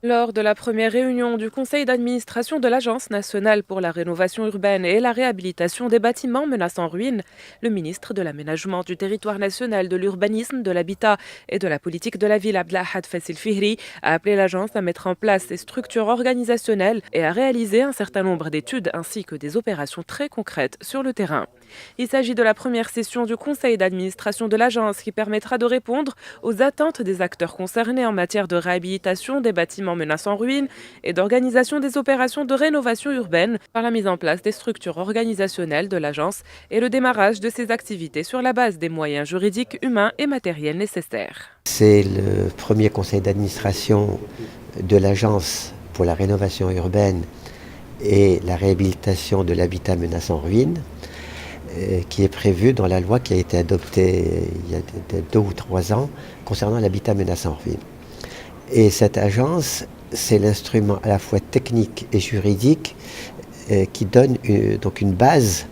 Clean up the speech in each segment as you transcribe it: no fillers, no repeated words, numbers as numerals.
Lors de la première réunion du conseil d'administration de l'Agence nationale pour la rénovation urbaine et la réhabilitation des bâtiments menaçant ruine, le ministre de l'Aménagement du territoire national, de l'urbanisme, de l'habitat et de la politique de la ville, Abdelahad Fassil Fihri, a appelé l'agence à mettre en place des structures organisationnelles et à réaliser un certain nombre d'études ainsi que des opérations très concrètes sur le terrain. Il s'agit de la première session du conseil d'administration de l'agence qui permettra de répondre aux attentes des acteurs concernés en matière de réhabilitation des bâtiments menaçant ruine et d'organisation des opérations de rénovation urbaine par la mise en place des structures organisationnelles de l'agence et le démarrage de ses activités sur la base des moyens juridiques, humains et matériels nécessaires. C'est le premier conseil d'administration de l'Agence pour la rénovation urbaine et la réhabilitation de l'habitat menaçant ruine, qui est prévu dans la loi qui a été adoptée il y a 2 ou 3 ans concernant l'habitat menaçant ruine. Et cette agence, c'est l'instrument à la fois technique et juridique qui donne donc une base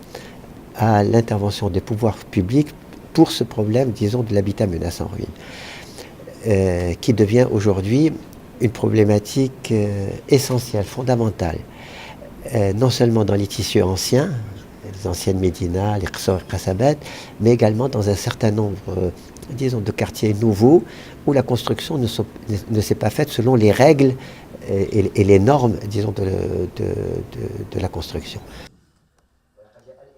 à l'intervention des pouvoirs publics pour ce problème, disons, de l'habitat menaçant ruine, qui devient aujourd'hui une problématique essentielle, fondamentale, non seulement dans les tissus anciens, les anciennes médinas, les Qsor et Qassabat, mais également dans un certain nombre, disons, de quartiers nouveaux où la construction ne s'est pas faite selon les règles et les normes, disons, de la construction.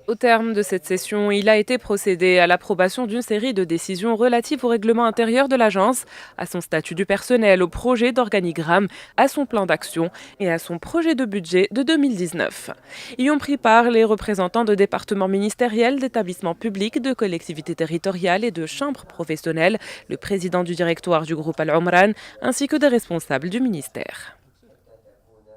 Au terme de cette session, il a été procédé à l'approbation d'une série de décisions relatives au règlement intérieur de l'agence, à son statut du personnel, au projet d'organigramme, à son plan d'action et à son projet de budget de 2019. Y ont pris part les représentants de départements ministériels, d'établissements publics, de collectivités territoriales et de chambres professionnelles, le président du directoire du groupe Al Omran, ainsi que des responsables du ministère.